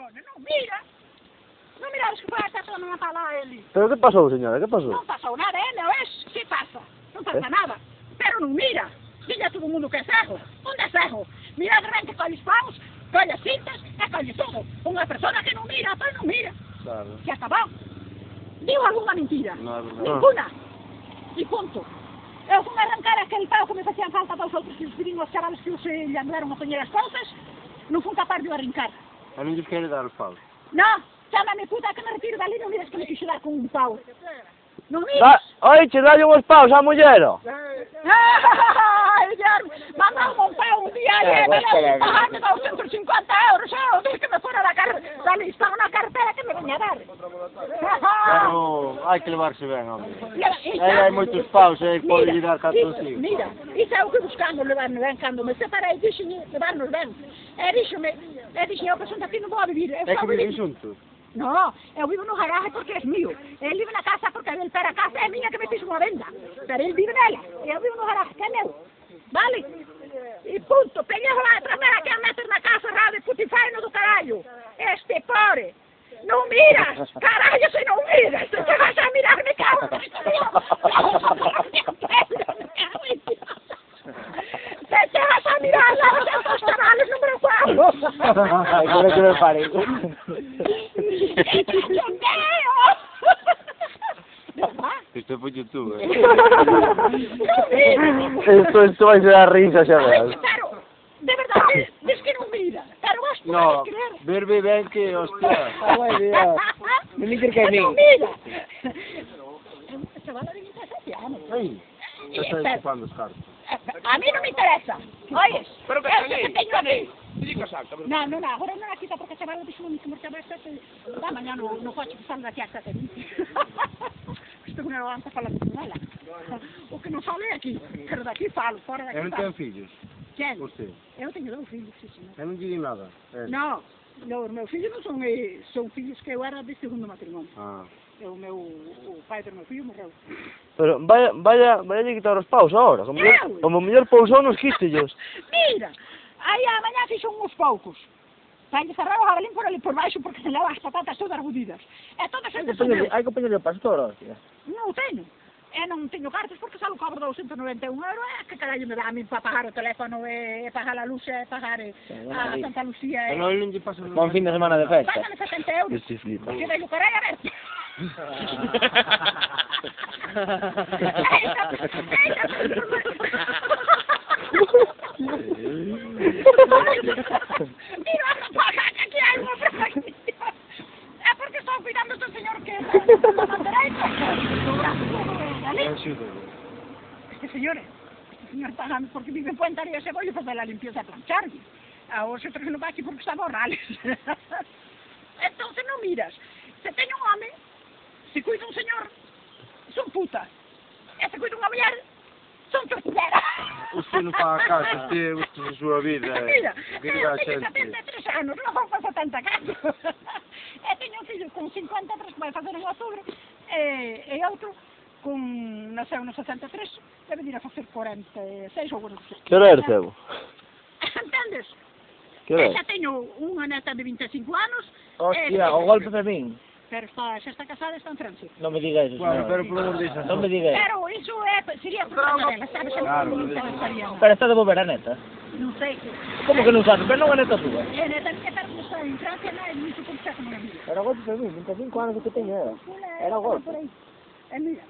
cojones, non mira. Non mirades que foi a casa non está lá ele. Pero que pasou, señora, que pasou? Non pasou nada, non é? Que pasa? Non pasa nada. Pero non mira. Dille a todo mundo que é cerro. Onde é cerro? Mira de repente colles paus, colles cintas e colles todo. Unha persona que non mira, pois non mira. Claro. Que acabou. Diu alguna mentira? No, no. Ninguna. E punto. Eu fui arrancar aquele pau que me facían falta para os outros que os virín os chavales que os lle andaron a poñer as cousas, non fui capaz de o arrancar. A non lles quere dar os paus. No, chámame puta que me retiro dali, non miras que me quixo dar con un pau. Non miras? Oiche, dalle uns paus a mullero. Ai, Guillermo, mandamos un pau un día e me leu pagarme 250 euros, eu dije que me fora da lista unha cartera que me veña a dar. Pero hai que levarse ben, home. Hai moitos paus, pode lle dar tanto así. Mira, iso é o que buscando levarme ben, cando me separei, dixen levarnos ben. E dixen, eu que son aquí non vou a vivir. É que viven xuntos? No, eu vivo no garaje porque é mío. Ele vive na casa porque ele para a casa é miña que me fixo unha venda. Pero ele vive nela. E eu vivo no garaje que é meu. Vale? E punto. Peguei lá a primeira que a meter na casa rade putifaino do caralho. Este pobre. Non miras. Caralho, se non miras. Tu te vas a mirar, me cago. Se te vas a mirar lá, os teus cavalos número 4. Ai, como é que me parei? Isto foi YouTube. Isto vai ser a risa, xa veas. Pero, de verdade, diz que non mira. Pero vas No, poder creer. verme ben que, hostia. Ai, Dios. Non me que Non mira. É chavala de 27 anos. Ai, já está ocupando os cartos. A mí non me interesa. Oyes, Pero que que teño aquí. Diga salta. Non, agora non a quita porque a chavala dixo que me marchaba esta da mañá no coche que sale daqui a 7 Isto que non levanta para con ela. O que non fale aquí, pero daqui falo, fora daqui. Eu non tenho filhos. Quen? Você. Eu teño 2 filhos, sí, senhor. Eu non digo nada. Non, os meus filhos non son fillos que eu era de segundo matrimonio. Ah. O pai do meu filho morreu. Pero vaya quitar os paus agora. Como mellor pousou nos quítellos. Mira, aí a mañá fixo uns poucos. Vai cerrar o jabalín por ali por baixo porque se leva as patatas todas rudidas. E todas as son meus. Hai que poñerle o pastor, hostia. Non o teño. E non teño cartas porque só cobro 291 euros. Que carallo me dá a mí para pagar o teléfono e pagar a luz e pagar a Santa Lucía. E non lle pasa un fin de semana de festa. Pásame 70 euros. Sí, flipa. Que veio carallo a ver. Mira, aquí hai unha perspectiva. É porque estou cuidando do señor que está na dereita. Este señor pagame porque vive en Puentaría e voy a fazer a limpieza a plancharme. A os outros non vai aquí porque está borrales. Entonces non miras. Se teño un home, se cuida un señor, son puta. E se cuida unha muller, son tortillera. Usted non paga casa, usted gusta a súa vida. Mira, Que diga a teño xente. 73 anos, non vou fazer tanta casa. E teño un fillo con 53 que vai fazer en outubro, e outro con, nasceu no 63, debe ir a facer 46 ou 46. Que hora é, Cebo? Entendes? Que hora é? Xa teño unha neta de 25 anos. Hostia, o golpe de min. Pero xa está casada e está en Francia. Non me diga eso, Bueno, pero por amor de Dios, non me diga eso. Pero iso sería problema dela, sabes? Claro. Non interesaría. Pero está de volver a neta. Non sei. Como que non sabe? Pero non a neta túa. E neta que tal que está en Francia, non é muito como xa como na vida. Era golpe de min, 25 anos que teño era. Era golpe. E mira,